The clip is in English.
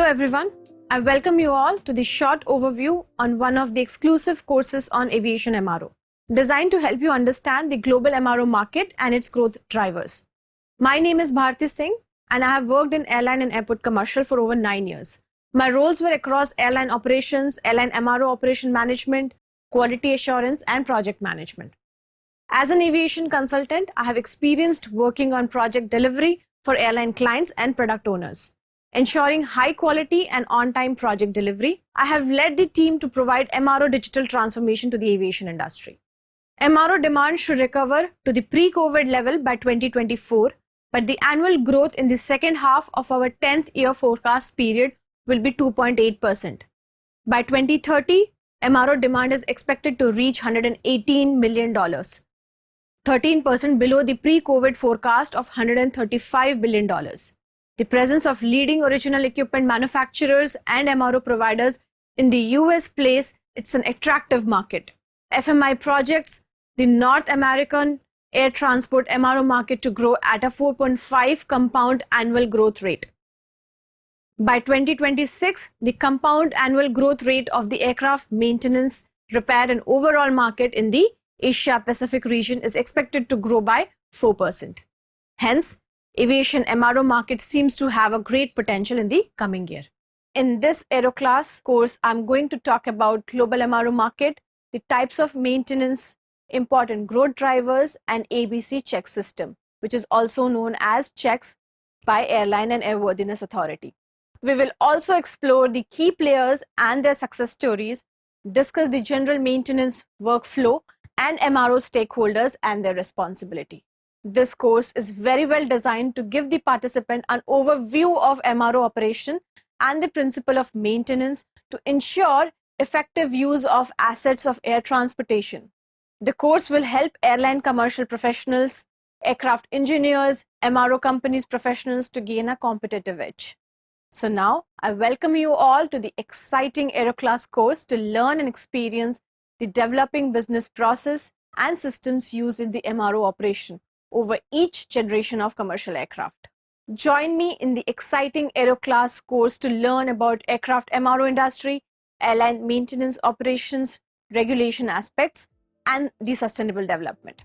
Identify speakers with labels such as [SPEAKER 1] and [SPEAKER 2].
[SPEAKER 1] everyone. I welcome you all to the short overview on one of the exclusive courses on aviation MRO, designed to help you understand the global MRO market and its growth drivers. My name is Bharti Singh, and I have worked in airline and airport commercial for over 9 years. My roles were across airline operations, airline MRO operation management, quality assurance, and project management. As an aviation consultant, I have experienced working on project delivery for airline clients and product owners, ensuring high quality and on-time project delivery. I have led the team to provide MRO digital transformation to the aviation industry. MRO demand should recover to the pre-COVID level by 2024, but the annual growth in the second half of our 10th year forecast period will be 2.8%. By 2030, MRO demand is expected to reach $118 million, 13% below the pre-COVID forecast of $135 billion. The presence of leading original equipment manufacturers and MRO providers in the US place it's an attractive market. FMI projects the North American air transport MRO market to grow at a 4.5 compound annual growth rate. By 2026, the compound annual growth rate of the aircraft maintenance, repair and overall market in the Asia-Pacific region is expected to grow by 4%. Hence, aviation MRO market seems to have a great potential in the coming year. In this Aeroclass course, I'm going to talk about global MRO market, the types of maintenance, important growth drivers, and ABC check system, which is also known as checks by Airline and Airworthiness Authority. We will also explore the key players and their success stories, discuss the general maintenance workflow, and MRO stakeholders and their responsibility. This course is very well designed to give the participant an overview of MRO operation and the principle of maintenance to ensure effective use of assets of air transportation. The course will help airline commercial professionals, aircraft engineers, MRO companies professionals to gain a competitive edge. So now, I welcome you all to the exciting Aeroclass course to learn and experience the developing business process and systems used in the MRO operation over each generation of commercial aircraft. Join me in the exciting Aeroclass course to learn about aircraft MRO industry, airline maintenance operations, regulation aspects, and the sustainable development.